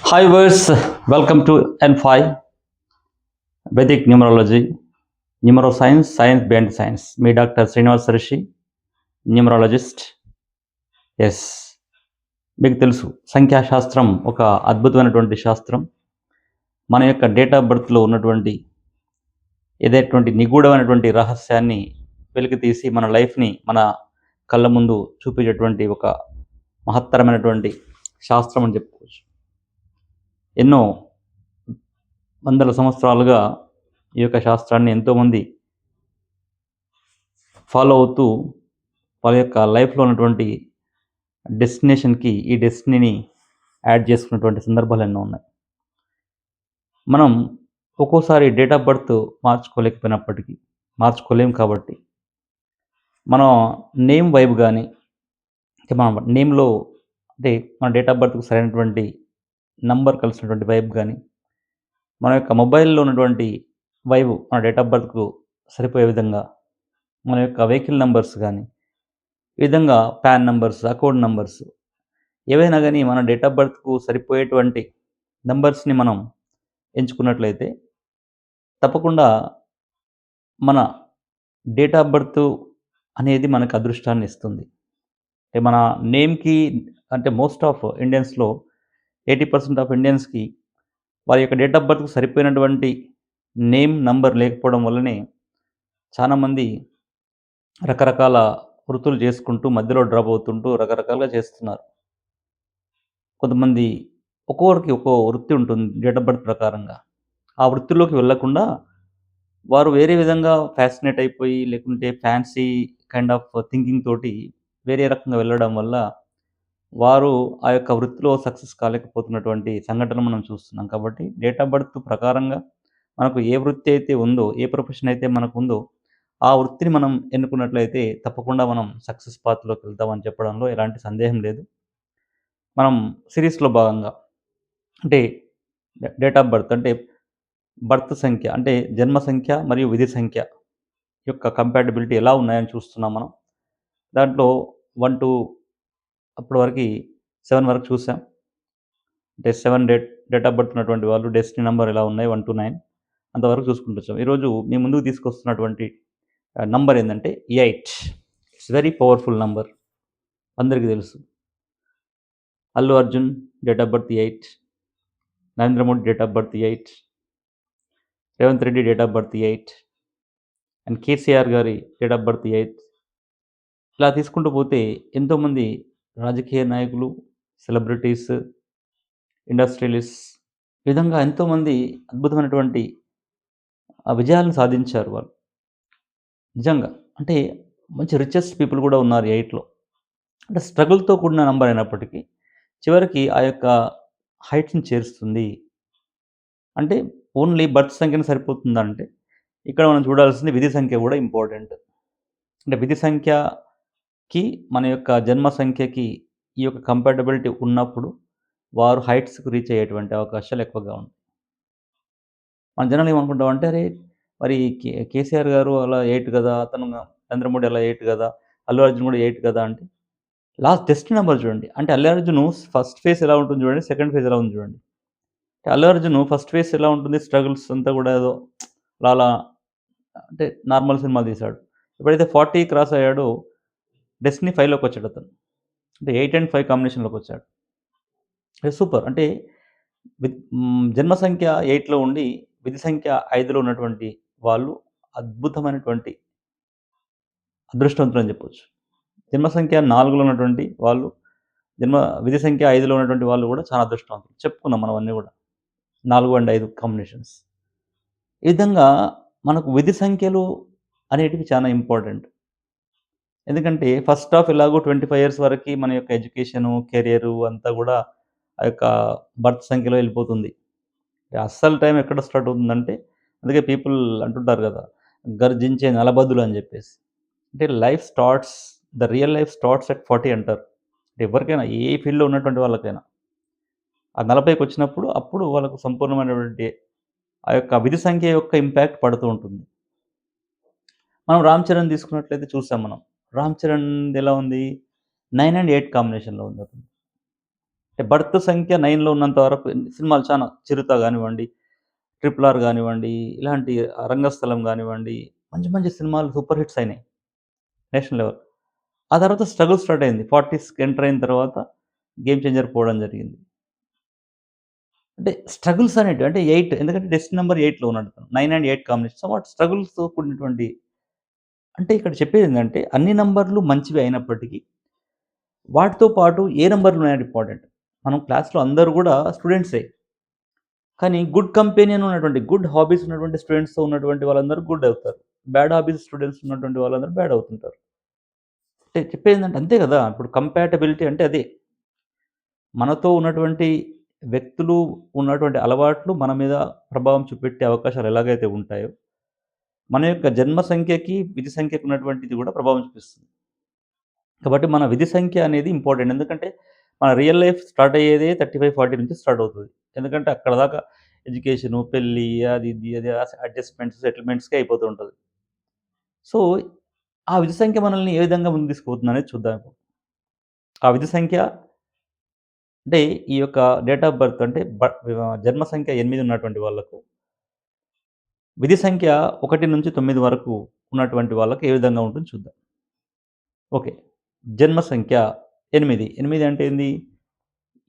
Hi viewers, welcome to N5 Vedic Numerology, Neuroscience, Science Behind Science. మీ doctor Srinivas Rishi, numerologist. Yes, మీకు తెలుసు సంఖ్యాశాస్త్రం ఒక అద్భుతమైనటువంటి శాస్త్రం. మన యొక్క డేట్ ఆఫ్ బర్త్లో ఉన్నటువంటి ఏదైనటువంటి నిగూఢమైనటువంటి రహస్యాన్ని వెలికి తీసి మన లైఫ్ని మన కళ్ళ ముందు చూపించేటువంటి ఒక మహత్తరమైనటువంటి శాస్త్రం అని చెప్పుకోవచ్చు. ఎన్నో వందల సంవత్సరాలుగా ఈ యొక్క శాస్త్రాన్ని ఎంతోమంది ఫాలో అవుతూ వాళ్ళ యొక్క లైఫ్లో ఉన్నటువంటి డెస్టినేషన్కి ఈ డెస్టినీని యాడ్ చేసుకున్నటువంటి సందర్భాలు ఎన్నో ఉన్నాయి. మనం ఒక్కోసారి డేట్ ఆఫ్ బర్త్ మార్చుకోలేం కాబట్టి మనం నేమ్ వైబ్ కానీ మన నేమ్లో అంటే మన డేట్ ఆఫ్ బర్త్కు సరైనటువంటి నంబర్ కలిసినటువంటి వైబ్ కానీ మన యొక్క మొబైల్లో ఉన్నటువంటి వైబ్ మన డేట్ ఆఫ్ బర్త్కు సరిపోయే విధంగా మన యొక్క వెహికల్ నంబర్స్ కానీ ఈ విధంగా పాన్ నంబర్స్, అకౌంట్ నంబర్స్ ఏవైనా కానీ మన డేట్ ఆఫ్ బర్త్కు సరిపోయేటువంటి నంబర్స్ని మనం ఎంచుకున్నట్లయితే తప్పకుండా మన డేట్ ఆఫ్ బర్త్ అనేది మనకు అదృష్టాన్ని ఇస్తుంది. అంటే మన నేమ్కి అంటే మోస్ట్ ఆఫ్ ఇండియన్స్లో 80% ఆఫ్ ఇండియన్స్కి వారి యొక్క డేట్ ఆఫ్ బర్త్కు సరిపోయినటువంటి నేమ్ నంబర్ లేకపోవడం వల్లనే చాలామంది రకరకాల వృత్తులు చేసుకుంటూ మధ్యలో డ్రాప్ అవుతుంటూ రకరకాలుగా చేస్తున్నారు. కొంతమంది ఒక్కొక్కరికి ఒక్కో వృత్తి ఉంటుంది డేట్ ఆఫ్ బర్త్ ప్రకారంగా. ఆ వృత్తిలోకి వెళ్ళకుండా వారు వేరే విధంగా ఫ్యాసినేట్ అయిపోయి లేకుంటే ఫ్యాన్సీ కైండ్ ఆఫ్ థింకింగ్ తోటి వేరే రకంగా వెళ్ళడం వల్ల వారు ఆ యొక్క వృత్తిలో సక్సెస్ కాలేకపోతున్నటువంటి సంఘటన మనం చూస్తున్నాం. కాబట్టి డేట్ ఆఫ్ బర్త్ ప్రకారంగా మనకు ఏ వృత్తి అయితే ఉందో, ఏ ప్రొఫెషన్ అయితే మనకు ఉందో ఆ వృత్తిని మనం ఎన్నుకున్నట్లయితే తప్పకుండా మనం సక్సెస్ పాత్‌లోకి వెళ్తామని చెప్పడంలో ఎలాంటి సందేహం లేదు. మనం సిరీస్‌లో భాగంగా అంటే డేట్ ఆఫ్ బర్త్ అంటే బర్త్ సంఖ్య అంటే జన్మ సంఖ్య మరియు విధి సంఖ్య యొక్క కంపాటిబిలిటీ ఎలా ఉన్నాయని చూస్తున్నాం మనం. దాంట్లో 1 అప్పటి వరకి 7 వరకు చూసాం. అంటే 7 డేట్ ఆఫ్ బర్త్ ఉన్నటువంటి వాళ్ళు డెస్టినీ నంబర్ ఎలా ఉన్నాయి 1-9 అంతవరకు చూసుకుంటూ వచ్చాం. ఈరోజు మీ ముందుకు తీసుకొస్తున్నటువంటి నంబర్ ఏందంటే 8. It's very powerful number. అందరికీ తెలుసు. Allu Arjun date of birth 8, Narendra Modi date of birth 8, Revanth Reddy date of birth 8 and KCR గారి డేట్ ఆఫ్ బర్త్ 8. ఇలా తీసుకుంటూ పోతే ఎంతోమంది రాజకీయ నాయకులు, సెలబ్రిటీస్, ఇండస్ట్రియలిస్ట్స్ ఈ విధంగా ఎంతోమంది అద్భుతమైనటువంటి విజయాలను సాధించారు వాళ్ళు. నిజంగా. అంటే మంచి రిచెస్ట్ పీపుల్ కూడా ఉన్నారు 8లో. అంటే స్ట్రగుల్‌తో కూడిన నంబర్ అయినప్పటికీ చివరికి ఆ యొక్క హైట్స్‌ని చేరుస్తుంది. అంటే ఓన్లీ బర్త్ సంఖ్యనే సరిపోతుందా అంటే ఇక్కడ మనం చూడాల్సింది విధి సంఖ్య కూడా ఇంపార్టెంట్. అంటే విధి సంఖ్యకి మన యొక్క జన్మ సంఖ్యకి ఈ యొక్క కంపాటబిలిటీ ఉన్నప్పుడు వారు హైట్స్‌కి రీచ్ అయ్యేటువంటి అవకాశాలు ఎక్కువగా ఉంటాయి. మన జనాలు ఏమనుకుంటామంటే అరే! మరి కేసీఆర్ గారు అలా 8 కదా! అతను నరేంద్ర మోడీ అలా 8 కదా! అల్లు అర్జున్ కూడా 8 కదా! అంటే లాస్ట్ డెస్టినీ నంబర్ చూడండి. అంటే అల్లు అర్జున్ ఫస్ట్ ఫేజ్ ఎలా ఉంటుంది చూడండి. సెకండ్ ఫేజ్ ఎలా ఉంది చూడండి. అల్లు అర్జున్ ఫస్ట్ ఫేజ్ ఎలా ఉంటుంది స్ట్రగుల్స్ అంతా కూడా ఏదో అలా అంటే నార్మల్ సినిమాలు తీశాడు. ఎప్పుడైతే 40 క్రాస్ అయ్యాడో డెస్టినీ 5లోకి వచ్చాడు అతను. అంటే 8 అండ్ 5 కాంబినేషన్‌లోకి వచ్చాడు. సూపర్. అంటే జన్మ సంఖ్య 8లో ఉండి విధి సంఖ్య 5లో ఉన్నటువంటి వాళ్ళు అద్భుతమైనటువంటి అదృష్టవంతులని చెప్పొచ్చు. జన్మ సంఖ్య 4లో ఉన్నటువంటి వాళ్ళు, విధి సంఖ్య 5లో ఉన్నటువంటి వాళ్ళు కూడా చాలా అదృష్టవంతులు. చెప్పుకున్నాం మనం అన్నీ కూడా. 4 అండ్ 5 కాంబినేషన్స్. ఈ విధంగా మనకు విధి సంఖ్యలు అనేటివి చాలా ఇంపార్టెంట్. ఎందుకంటే ఫస్ట్ హాఫ్ ఎలాగో 25 ఇయర్స్ వరకి మన యొక్క ఎడ్యుకేషను, కెరియరు అంతా కూడా ఆ యొక్క బర్త్ సంఖ్యలో వెళ్ళిపోతుంది. అస్సలు టైం ఎక్కడ స్టార్ట్ అవుతుందంటే అందుకే పీపుల్ అంటుంటారు కదా! గర్జించే నలబద్దులు అని చెప్పేసి. అంటే the real life starts at 40 అంటారు. అంటే ఎవరికైనా ఏ ఫీల్డ్‌లో ఉన్నటువంటి వాళ్ళకైనా. ఆ 40కొచ్చినప్పుడు అప్పుడు వాళ్ళకు సంపూర్ణమైనటువంటి ఆ యొక్క విధి సంఖ్య యొక్క ఇంపాక్ట్ పడుతూ ఉంటుంది. మనం 'రామ్ చరణ్' తీసుకున్నట్లయితే చూసాం మనం. 'రామ్ చరణ్‌ది' ఎలా ఉంది 9 అండ్ 8 కాంబినేషన్‌లో ఉంది అతను. అంటే బర్త్ సంఖ్య 9లో ఉన్నంత వరకు సినిమాలు చానా 'చిరుత' గానివ్వండి, 'ట్రిపుల్ ఆర్' గానివ్వండి, ఇలాంటి 'రంగస్థలం' గానివ్వండి, మంచి మంచి సినిమాలు సూపర్ హిట్స్ అయినాయి నేషనల్ లెవెల్. ఆ తర్వాత స్ట్రగుల్ స్టార్ట్ అయింది. 40స్‌కి ఎంటర్ అయిన తర్వాత 'గేమ్ చేంజర్' పోవడం జరిగింది. అంటే స్ట్రగుల్స్ అనేటివి అంటే 8 ఎందుకంటే డెస్టినీ నంబర్ 8లో ఉన్నాడు తను. 9 అండ్ 8 కాంబినేషన్. సో, వాట్ స్ట్రగుల్స్‌తో కూడినటువంటి అంటే ఇక్కడ చెప్పేదేంటంటే అన్ని నంబర్‌లు మంచివే అయినప్పటికీ వాటితో పాటు ఏ నంబర్‌లున్నాయనేది ఇంపార్టెంట్. మనం క్లాస్‌లో అందరూ గూడా స్టూడెంట్సే. కానీ గుడ్ కంపెనియన్ ఉన్నటువంటి, గుడ్ హాబీస్ ఉన్నటువంటి స్టూడెంట్స్‌తో ఉన్నటువంటి వాళ్ళందరూ గుడ్ అవుతారు. బ్యాడ్ హాబీస్ స్టూడెంట్స్ ఉన్నటువంటి వాళ్ళందరూ బ్యాడ్ అవుతుంటారు. అంటే చెప్పేదేంటంటే అంతే గదా! ఇప్పుడు కంపాటబిలిటీ అంటే అదే. మనతో ఉన్నటువంటి వ్యక్తులు ఉన్నటువంటి అలవాట్లు మన మీద ప్రభావం చూపెట్టే అవకాశాలు ఎలాగైతే ఉంటాయో, మన యొక్క జన్మ సంఖ్యకి, విధి సంఖ్యకి ఉన్నటువంటిది గూడా ప్రభావం చూపిస్తుంది. కాబట్టి మన విధి సంఖ్య అనేది ఇంపార్టెంట్. ఎందుకంటే మన రియల్ లైఫ్ స్టార్ట్ అయ్యేదే 35, 40 నుంచి స్టార్ట్ అవుతది. ఎందుకంటే అక్కడ దాకా ఎడ్యుకేషను, పెళ్లి అది ఇది అది అడ్జస్ట్‌మెంట్స్, సెటిల్‌మెంట్స్‌కే అయిపోతూ ఉంటది. సో, ఆ విధి సంఖ్య మనల్ని ఏ విధంగా ముందుకు తీసుకుపోతుందనేది చూద్దాం ఇప్పుడు. ఆ విధి సంఖ్య అంటే ఈ యొక్క డేట్ ఆఫ్ బర్త్ అంటే జన్మ సంఖ్య 8 ఉన్నటువంటి వాళ్ళకు, విధి సంఖ్య 1-9 వరకు ఉన్నటువంటి వాళ్ళకి ఏ విధంగా ఉంటుందో చూద్దాం. ఓకే. జన్మ సంఖ్య 8. 8 అంటే ఏంది?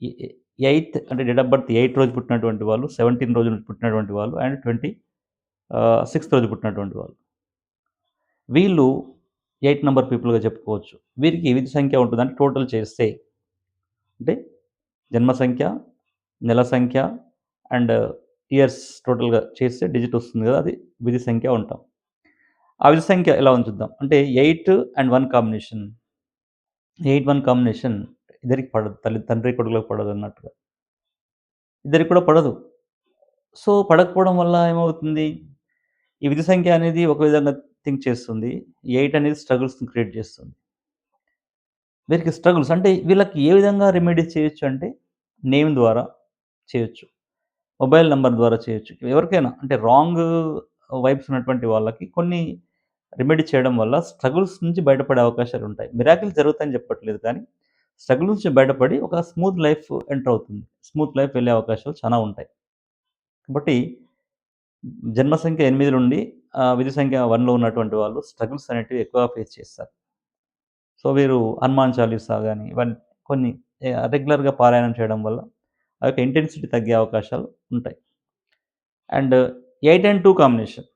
ఎ ఎ ఎయిత్ అంటే డేట్ ఆఫ్ బర్త్ 8 రోజు పుట్టినటువంటి వాళ్ళు, 17 రోజున పుట్టినటువంటి వాళ్ళు అండ్ 6థ్ రోజు పుట్టినటువంటి వాళ్ళు. వీళ్ళు 8 నంబర్ పీపుల్‌గా చెప్పుకోవచ్చు. వీరికి విధి సంఖ్య ఉంటదంటే టోటల్ చేస్తే అంటే జన్మ సంఖ్య, నెల సంఖ్య అండ్ ఇయర్స్ టోటల్‌గా చేస్తే డిజిట్ వస్తుంది కదా! అది విధి సంఖ్య అంటాం. ఆ విధి సంఖ్య ఎలా ఉందో చూద్దాం. అంటే 8 అండ్ 1 కాంబినేషన్. 8, 1 కాంబినేషన్ ఇద్దరికి పడదు. తండ్రి కొడుకులకు పడదన్నట్టుగా. ఇద్దరికి కూడా పడదు. సో, పడకపోవడం వల్ల ఏమవుతుంది? ఈ విధి సంఖ్య అనేది ఒక విధంగా థింక్ చేస్తుంది. 8 అనేది స్ట్రగుల్స్‌ని క్రియేట్ చేస్తుంది. వీరికి స్ట్రగుల్స్ అంటే వీళ్ళకి ఏ విధంగా రెమెడీస్ చేయొచ్చు అంటే నేమ్ ద్వారా చేయొచ్చు. మొబైల్ నంబర్ ద్వారా చేయొచ్చు. ఎవరికైనా అంటే రాంగ్ వైబ్స్ ఉన్నటువంటి వాళ్ళకి కొన్ని రెమెడీ చేయడం వల్ల స్ట్రగుల్స్ నుంచి బయటపడే అవకాశాలుంటాయి. మిరాకిల్ జరుగుతాయని చెప్పట్లేదు కానీ, స్ట్రగుల్ నుంచి బయటపడి ఒక స్మూత్ లైఫ్ ఎంటర్ అవుతుంది. స్మూత్ లైఫ్ వెళ్ళే అవకాశాలు చాలా ఉంటాయి. కాబట్టి జన్మ సంఖ్య 8 నుండి విధి సంఖ్య 1లో ఉన్నటువంటి వాళ్ళు స్ట్రగుల్స్ అనేటివి ఎక్కువగా ఫేస్ చేస్తారు. సో, వీరు హనుమాన్ చాలీసా గాని ఇవన్నీ కొన్ని రెగ్యులర్‌గా పారాయణం చేయడం వల్ల ఆ యొక్క ఇంటెన్సిటీ తగ్గే అవకాశాలు ఉంటాయి. And 8 and 2 combination.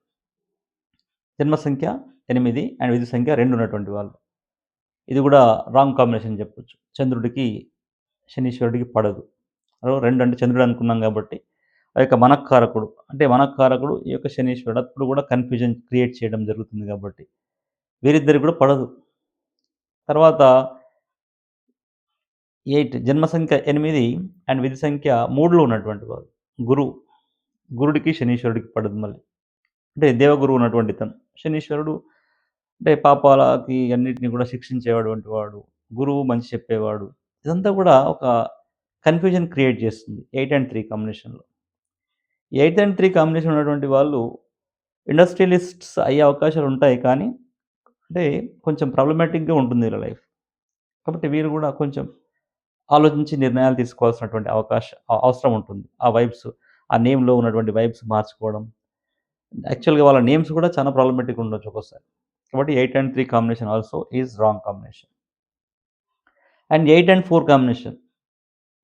జన్మ సంఖ్య 8 అండ్ విధి సంఖ్య 2 ఉన్నటువంటి వాళ్ళు. ఇది గూడా రాంగ్ కాంబినేషన్ జెప్పొచ్చు. చంద్రుడికి, శనీశ్వరుడికి పడదు. 2 అంటే చంద్రుడు అనుకున్నాం గాబట్టి, ఆ యొక్క మనఃకారకుడు. అంటే మనఃకారకుడు ఈ యొక్క శనీశ్వరుడు. అప్పుడు గూడా కన్‌ఫ్యూజన్ క్రియేట్ చేయడం జరుగుతుంది గాబట్టి, వీరిద్దరికి గూడా పడదు. తర్వాత 8 జన్మ సంఖ్య 8 అండ్ విధి సంఖ్య 3లో ఉన్నటువంటి వారు. గురువు. గురుడికి, శనీశ్వరుడికి పడదు మళ్ళీ. అంటే దేవగురువు ఉన్నటువంటి తను. శనీశ్వరుడు అంటే పాపాలకి అన్నిటిని కూడా శిక్షించేవాటువంటి వాడు. గురువు మంచి చెప్పేవాడు. ఇదంతా కూడా ఒక కన్‌ఫ్యూజన్ క్రియేట్ చేస్తుంది. 8 అండ్ 3 కాంబినేషన్‌లో. 8 అండ్ 3 కాంబినేషన్ ఉన్నటువంటి వాళ్ళు ఇండస్ట్రియలిస్ట్స్ అయ్యే అవకాశాలుంటాయి. కానీ అంటే కొంచెం ప్రాబ్లమాటిక్‌గా ఉంటుంది వీళ్ళ లైఫ్. కాబట్టి వీరు కూడా కొంచెం ఆలోచించి నిర్ణయాలు తీసుకోవాల్సినటువంటి అవసరం ఉంటుంది. ఆ వైబ్స్, ఆ నేమ్‌లో ఉన్నటువంటి వైబ్స్ మార్చుకోవడం. యాక్చువల్‌గా వాళ్ళ నేమ్స్ కూడా చాలా ప్రాబ్లమాటిక్‌గా ఉండొచ్చు ఒక్కోసారి. కాబట్టి 8 and 3 combination also is wrong combination. And 8 and 4 combination.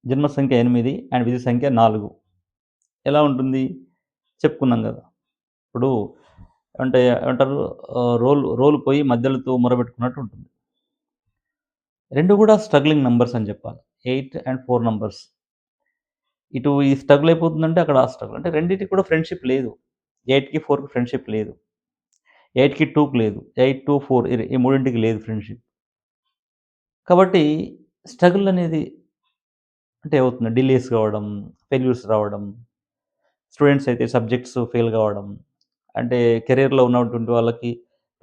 జన్మ సంఖ్య 8 అండ్ విధి సంఖ్య 4. ఎలా ఉంటుంది? చెప్పుకున్నాం గదా! ఇప్పుడు అంటే ఏమంటారు రోలు పోయి మధ్యలతో మొరబెట్టుకున్నట్టు ఉంటుంది. 2 గూడా స్ట్రగ్లింగ్ నంబర్స్ అని జెప్పాలి. 8 అండ్ 4 నంబర్స్. ఇటు ఈ స్ట్రగుల్ అయిపోతుందంటే అక్కడ ఆ స్ట్రగుల్. అంటే రెండిటికి కూడా ఫ్రెండ్‌షిప్ లేదు. 8కి, 4కి ఫ్రెండ్‌షిప్ లేదు. 8కి, 2కి లేదు. 8, 2, 4 ఈ మూడింటికి లేదు ఫ్రెండ్‌షిప్. కాబట్టి స్ట్రగుల్ అనేది అంటే అవుతుంది. డిలేస్ కావడం, ఫెయిల్యూర్స్ రావడం, స్టూడెంట్స్ అయితే సబ్జెక్ట్స్ ఫెయిల్ కావడం, అంటే కెరియర్‌లో ఉన్నటువంటి వాళ్ళకి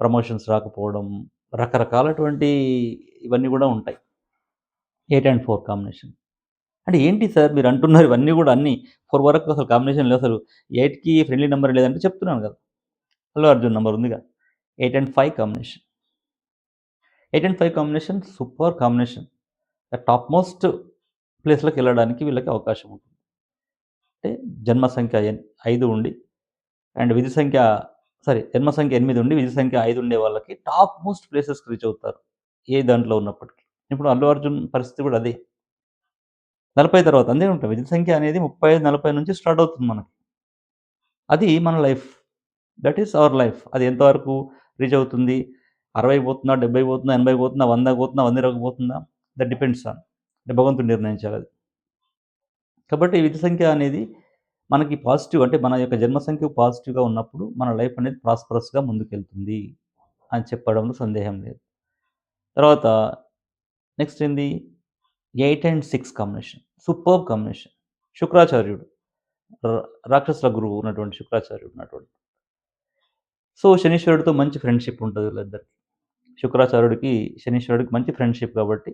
ప్రమోషన్స్ రాకపోవడం, రకరకాలటువంటి ఇవన్నీ గూడా ఉంటాయి. 8 అండ్ 4 కాంబినేషన్. అంటే ఏంటి సార్ మీరంటున్నారు ఇవన్నీ గూడా అన్నీ 4 వరకు అసలు కాంబినేషన్ లేవు అసలు 8కి ఫ్రెండ్లీ నంబర్ లేదంటే చెప్తున్నాను గదా! 'అల్లు అర్జున్' నంబర్ ఉందిగా. 8 and 5 combination. 8 and 5 combination super combination. The top most ప్లేస్‌లోకెళ్ళడానికి వీళ్ళకి అవకాశం ఉంటుంది. అంటే జన్మ సంఖ్య 5 ఉండి అండ్ విధి సంఖ్య జన్మ సంఖ్య 8 ఉండి, విధి సంఖ్య 5 ఉండే వాళ్ళకి టాప్ మోస్ట్ ప్లేసెస్‌కి రీచ్ అవుతారు. ఏ దాంట్లో ఉన్నప్పటికి. ఇప్పుడు 'అల్లు అర్జున్' పరిస్థితి కూడా అదే. 40 తర్వాత అంతే ఉంటాయి. విధి సంఖ్య అనేది 35, 40 నుంచి స్టార్ట్ అవుతుంది మనకి. అది మన life. That is our life. అది ఎంతవరకు రీచ్ అవుతుంది? 60 పోతుందా? 70 పోతుందా? 80 పోతుందా? 100 పోతుందా? 120 పోతుందా? దట్ డిపెండ్స్ ఆన్ అంటే భగవంతుడు నిర్ణయించాలది. కాబట్టి విధి సంఖ్య అనేది మనకి పాజిటివ్ అంటే మన యొక్క జన్మ సంఖ్య పాజిటివ్‌గా ఉన్నప్పుడు మన లైఫ్ అనేది ప్రాస్పరస్‌గా ముందుకెళ్తుంది అని చెప్పడంలో సందేహం లేదు. తర్వాత నెక్స్ట్ ఏంది? 8 అండ్ 6 కాంబినేషన్. Superb combination. శుక్రాచార్యుడు ర రాక్షసుల గురువు ఉన్నటువంటి శుక్రాచార్యుడు ఉన్నటువంటి. సో, శనీశ్వరుడితో మంచి ఫ్రెండ్‌షిప్ ఉంటది వీళ్ళిద్దరికి. శుక్రాచార్యుడికి, శనీశ్వరుడికి మంచి ఫ్రెండ్‌షిప్ కాబట్టి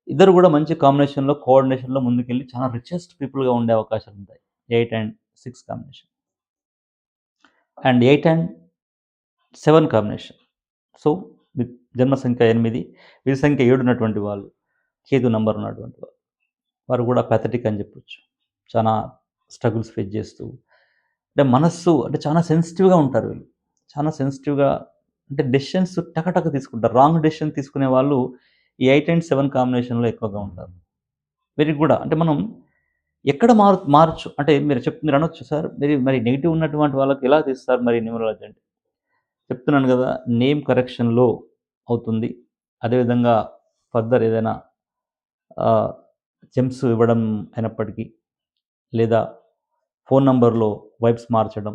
ఇద్దరు గూడా మంచి కాంబినేషన్‌లో, కోఆర్డినేషన్‌లో ముందుకెళ్ళి చాలా రిచెస్ట్ పీపుల్‌గా ఉండే అవకాశాలుంటాయి. 8 and 6 combination. And 8 and 7 combination. So, జన్మ సంఖ్య 8, విధి సంఖ్య 7 ఉన్నటువంటి వాళ్ళు, కేతు నంబర్ ఉన్నటువంటి వాళ్ళు. వారు గూడా పాథటిక్ అని జెప్పొచ్చు. చానా స్ట్రగుల్స్ ఫేస్ జేస్తూ అంటే మనస్సు అంటే చాలా సెన్సిటివ్‌గా ఉంటారు వీళ్ళు. చాలా సెన్సిటివ్‌గా అంటే డెసిషన్స్ టక తీసుకుంటారు. రాంగ్ డెసిషన్ తీసుకునే వాళ్ళు ఈ 8 అండ్ 7 కాంబినేషన్‌లో ఎక్కువగా ఉంటారు. వీరికి గూడా అంటే మనం ఎక్కడ మారొచ్చు అంటే మీరనొచ్చు సార్ మరి నెగెటివ్ ఉన్నటువంటి వాళ్ళకి ఎలా తీస్తారు మరి న్యూమరాలజీ అంటే? చెప్తున్నాను గదా! నేమ్ కరెక్షన్‌లో అవుతుంది. అదేవిధంగా ఫర్దర్ ఏదైనా ఆహ్, జెమ్స్ ఇవ్వడం అయినప్పటికీ, లేదా ఫోను నంబర్‌లో వైబ్స్ మార్చడం,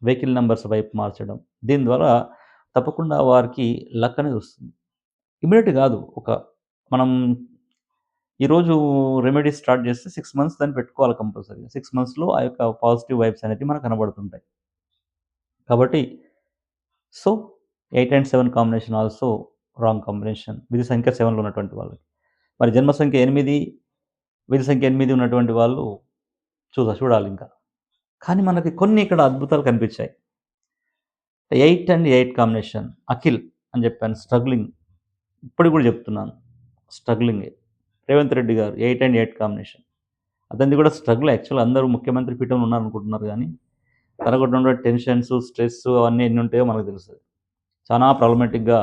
వెహికల్ నంబర్స్ వైపు మార్చడం. దీని ద్వారా తప్పకుండా వారికి లక్ అనేది వస్తుంది. ఇమ్మీడియేట్ గాదు. మనం ఈరోజు రెమెడీస్ స్టార్ట్ చేస్తే 6 మంత్స్ దాన్ని పెట్టుకోవాలి కంపల్సరీగా. 6 మంత్స్‌లో ఆ యొక్క పాజిటివ్ వైబ్స్ అనేటివి మనకు కనబడుతుంటాయి. కాబట్టి so, 8 and 7 combination also wrong combination. విధి సంఖ్య 7లో ఉన్నటువంటి వాళ్ళకి. మరి జన్మ సంఖ్య 8, విధి సంఖ్య 8 ఉన్నటువంటి వాళ్ళు చూడాలింకా. కానీ మనకి కొన్ని ఇక్కడ అద్భుతాలు కనిపించాయి. 8 అండ్ 8 కాంబినేషన్ అఖిల్ అని చెప్పాను. స్ట్రగ్లింగ్. ఇప్పటికి కూడా చెప్తున్నాను. స్ట్రగ్లింగే. రేవంత్ రెడ్డి గారు 8 అండ్ 8 కాంబినేషన్. అతనిది కూడా స్ట్రగుల్ యాక్చువల్‌గా అందరూ ముఖ్యమంత్రి పీఠంలో ఉన్నారనుకుంటున్నారు గానీ, తనకున్నటువంటి టెన్షన్స్, స్ట్రెస్ అవన్నీ ఎన్ని ఉంటాయో మనకు తెలుస్తది. చానా ప్రాబ్లమాటిక్‌గా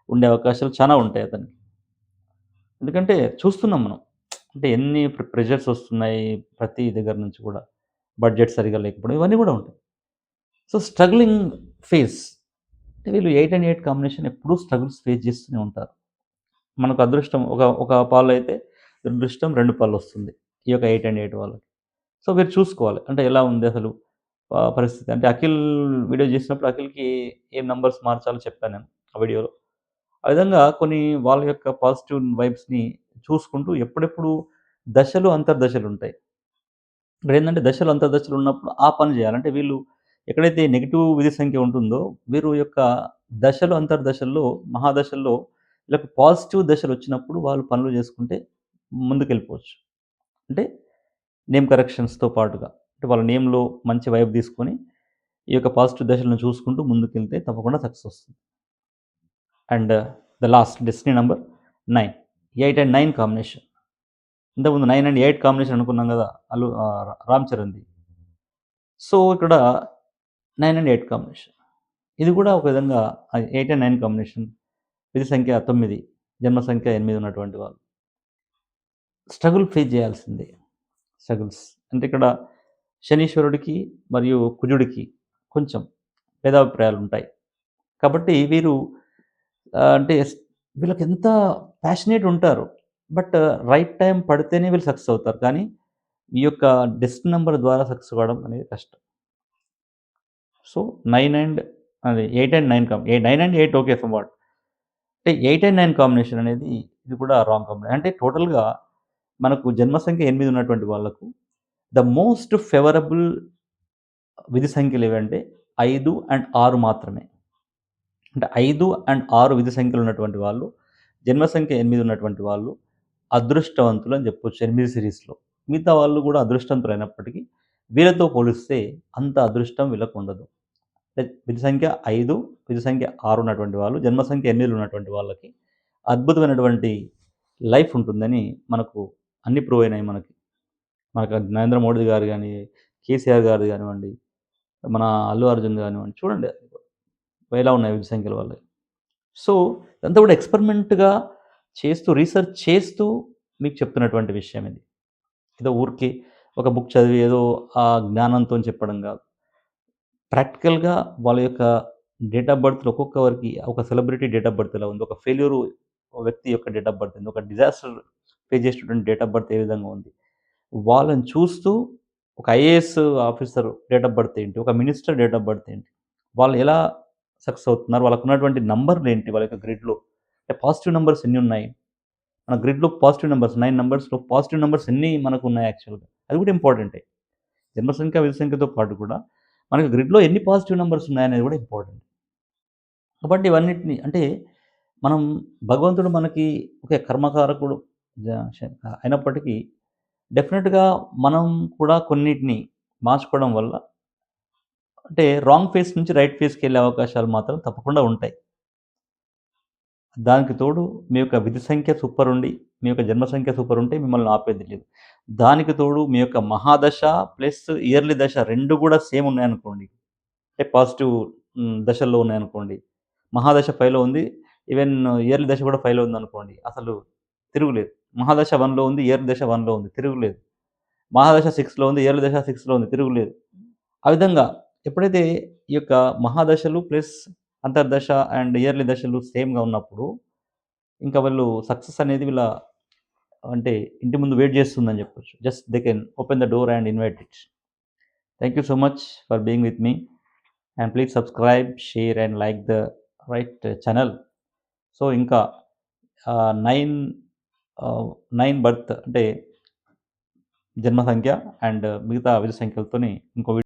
ఉండే అవకాశాలు చానా ఉంటాయి అతనికి. ఎందుకంటే చూస్తున్నాం మనం. అంటే ఎన్ని ప్రెషర్స్ వస్తున్నాయి ప్రతి దగ్గర నుంచి కూడా. బడ్జెట్ సరిగ్గా లేకపోవడం ఇవన్నీ కూడా ఉంటాయి. సో, స్ట్రగ్లింగ్ ఫేజ్ అంటే వీళ్ళు 8 అండ్ 8 కాంబినేషన్ ఎప్పుడూ స్ట్రగుల్స్ ఫేస్ చేస్తూనే ఉంటారు. మనకు అదృష్టం ఒక పాల్లో అయితే దురదృష్టం 2 పాళ్ళొస్తుంది. ఈ యొక్క 8 అండ్ 8 వాళ్ళకి. సో, మీరు చూసుకోవాలి. అంటే ఎలా ఉంది అసలు పరిస్థితి. అంటే అఖిల్ వీడియో చేసినప్పుడు అఖిల్‌కి ఏం నంబర్స్ మార్చాలో చెప్పాను నేను ఆ వీడియోలో. ఆ విధంగా కొన్ని వాళ్ళ యొక్క పాజిటివ్ వైబ్స్‌ని చూసుకుంటూ ఎప్పుడెప్పుడు దశలు, అంతర్దశలుంటాయి. ఇక్కడేందంటే దశలు, అంతర్దశలు ఉన్నప్పుడు ఆ పని జేయాలి. అంటే వీళ్ళు ఎక్కడైతే నెగెటివ్ విధి సంఖ్య ఉంటుందో వీరు యొక్క దశలు, అంతర్దశల్లో, మహాదశల్లో వీళ్ళకి పాజిటివ్ దశలొచ్చినప్పుడు వాళ్ళు పనులు జేసుకుంటే ముందుకెళ్ళిపోవచ్చు. అంటే నేమ్ కరెక్షన్స్‌తో పాటుగా. అంటే వాళ్ళ నేమ్‌లో మంచి వైబ్ తీసుకొని, ఈ యొక్క పాజిటివ్ దశలను చూసుకుంటూ ముందుకెళ్తే తప్పకుండా సక్సెస్ వస్తుంది. And the last destiny number 9. 8 and 9 combination. ఇంతకుముందు 9 అండ్ 8 కాంబినేషన్ అనుకున్నాం గదా! 'రామ్ చరణ్‌ది.' సో, ఇక్కడ 9 అండ్ 8 కాంబినేషన్. ఇది గూడా ఒక విధంగా 8 అండ్ 9 కాంబినేషన్. విధి సంఖ్య 9, జన్మ సంఖ్య 8 ఉన్నటువంటి వాళ్ళు. స్ట్రగుల్ ఫేస్ చేయాల్సిందే. స్ట్రగుల్స్. అంటే ఇక్కడ శనీశ్వరుడికి మరియు కుజుడికి కొంచెం భేదాభిప్రాయాలుంటాయి. కాబట్టి వీరు అంటే వీళ్ళకెంత ప్యాషనేట్ ఉంటారు. బట్ రైట్ టైమ్ పడితేనే వీళ్ళు సక్సెస్ అవుతారు. కానీ ఈ యొక్క డెస్టినీ నంబర్ ద్వారా సక్సెస్ అవ్వడం అనేది కష్టం. So, 9 and 8 and 9 9 and 8 okay for what. అంటే 8 అండ్ 9 కాంబినేషన్ అనేది ఇది కూడా రాంగ్ కాంబినేషన్. అంటే టోటల్‌గా మనకు జన్మ సంఖ్య 8 ఉన్నటువంటి వాళ్ళకు ద మోస్ట్ ఫేవరబుల్ విధి సంఖ్యలేవంటే 5 అండ్ 6 మాత్రమే. అంటే 5 అండ్ 6 విధి సంఖ్యలు ఉన్నటువంటి వాళ్ళు, జన్మ సంఖ్య 8 ఉన్నటువంటి వాళ్ళు అదృష్టవంతులు అని చెప్పొచ్చు 8 సిరీస్‌లో. మిగతా వాళ్ళు కూడా అదృష్టవంతులైనప్పటికీ వీళ్ళతో పోలిస్తే అంత అదృష్టం వీళ్ళకుండదు. విధి సంఖ్య 5, విధి సంఖ్య 6 ఉన్నటువంటి వాళ్ళు, జన్మ సంఖ్య 8 ఉన్నటువంటి వాళ్ళకి అద్భుతమైనటువంటి లైఫ్ ఉంటుందని మనకు అన్నీ ప్రూవ్ అయినాయి మనకి. మనకు నరేంద్ర మోడీ గారు గాని, కేసీఆర్ గారిది గానివ్వండి, మన అల్లు అర్జున్ గానివ్వండి, చూడండి ఎలా ఉన్నాయి విద్య సంఖ్యలు వాళ్ళయి. సో, ఇదంతా కూడా ఎక్స్‌పెరిమెంట్‌గా చేస్తూ, రీసెర్చ్ చేస్తూ మీకు చెప్తున్నటువంటి విషయం ఇది. ఏదో ఊరికే ఒక బుక్ చదివి ఏదో ఆ జ్ఞానంతోని చెప్పడం గాదు. ప్రాక్టికల్‌గా వాళ్ళ యొక్క డేట్ ఆఫ్ బర్త్‌లో ఒక్కొక్కరికి ఒక సెలబ్రిటీ డేట్ ఆఫ్ బర్త్ ఎలా ఉంది, ఒక ఫెయిల్యూర్ వ్యక్తి యొక్క డేట్ ఆఫ్ బర్త్ ఏంది, ఒక డిజాస్టర్ ఫేస్ చేసేటటువంటి డేట్ ఆఫ్ బర్త్ ఏ విధంగా ఉంది. వాళ్ళని చూస్తూ ఒక IAS officer date of birth ఏంటి, ఒక మినిస్టర్ డేట్ ఆఫ్ బర్త్ ఏంటి, వాళ్ళు ఎలా సక్సెస్ అవుతున్నారు, వాళ్ళకున్నటువంటి నంబర్‌లేంటి, వాళ్ళ యొక్క గ్రిడ్‌లో అంటే పాజిటివ్ నంబర్స్ ఎన్నున్నాయి. మన గ్రిడ్‌లో పాజిటివ్ నంబర్స్ 9 నంబర్స్‌లో పాజిటివ్ నంబర్స్ ఎన్ని మనకున్నాయి యాక్చువల్‌గా. అది కూడా ఇంపార్టెంటే. జన్మ సంఖ్య, విష సంఖ్యతో పాటు కూడా మనకి గ్రిడ్‌లో ఎన్ని పాజిటివ్ నంబర్స్ ఉన్నాయనేది కూడా ఇంపార్టెంట్. కాబట్టి ఇవన్నిటిని అంటే మనం భగవంతుడు మనకి ఒక కర్మకారకుడు జ శ అయినప్పటికీ డెఫినిట్‌గా మనం కూడా కొన్నిటిని మార్చుకోవడం వల్ల అంటే రాంగ్ ఫేస్ నుంచి రైట్ ఫేస్‌కెళ్ళే అవకాశాలు మాత్రం తప్పకుండా ఉంటాయి. దానికి తోడు మీ యొక్క విధి సంఖ్య సూపరుండి, మీ యొక్క జన్మ సంఖ్య సూపరుంటే మిమ్మల్ని ఆపేది లేదు. దానికి తోడు మీ యొక్క మహాదశ ప్లస్ ఇయర్లీ దశ 2 కూడా సేమ్ ఉన్నాయనుకోండి. అంటే పాజిటివ్ దశల్లో ఉన్నాయనుకోండి. మహాదశ 5లో ఉంది. ఈవెన్ ఇయర్లీ దశ కూడా 5లో ఉందనుకోండి. అసలు తిరుగులేదు. మహాదశ 1లో ఉంది. ఇయర్లీ దశ 1లో ఉంది. తిరుగులేదు. మహాదశ 6లో ఉంది. ఇయర్లీ దశ 6లో ఉంది. తిరుగులేదు. ఆ విధంగా ఎప్పుడైతే ఈ యొక్క మహాదశలు ప్లస్ అంతర్దశ అండ్ ఇయర్లీ దశలు సేమ్‌గా ఉన్నప్పుడు, ఇంకా వాళ్ళు సక్సెస్ అనేది వీళ్ళ అంటే ఇంటి ముందు వెయిట్ చేస్తుందని చెప్పొచ్చు. Just they can open the door and invite it. Thank you so much for being with me and please subscribe, share and like the channel. So, ఇంకా 9 9 బర్త్ అంటే జన్మ సంఖ్య అండ్ మిగతా వివిధ సంఖ్యలతోని ఇంకో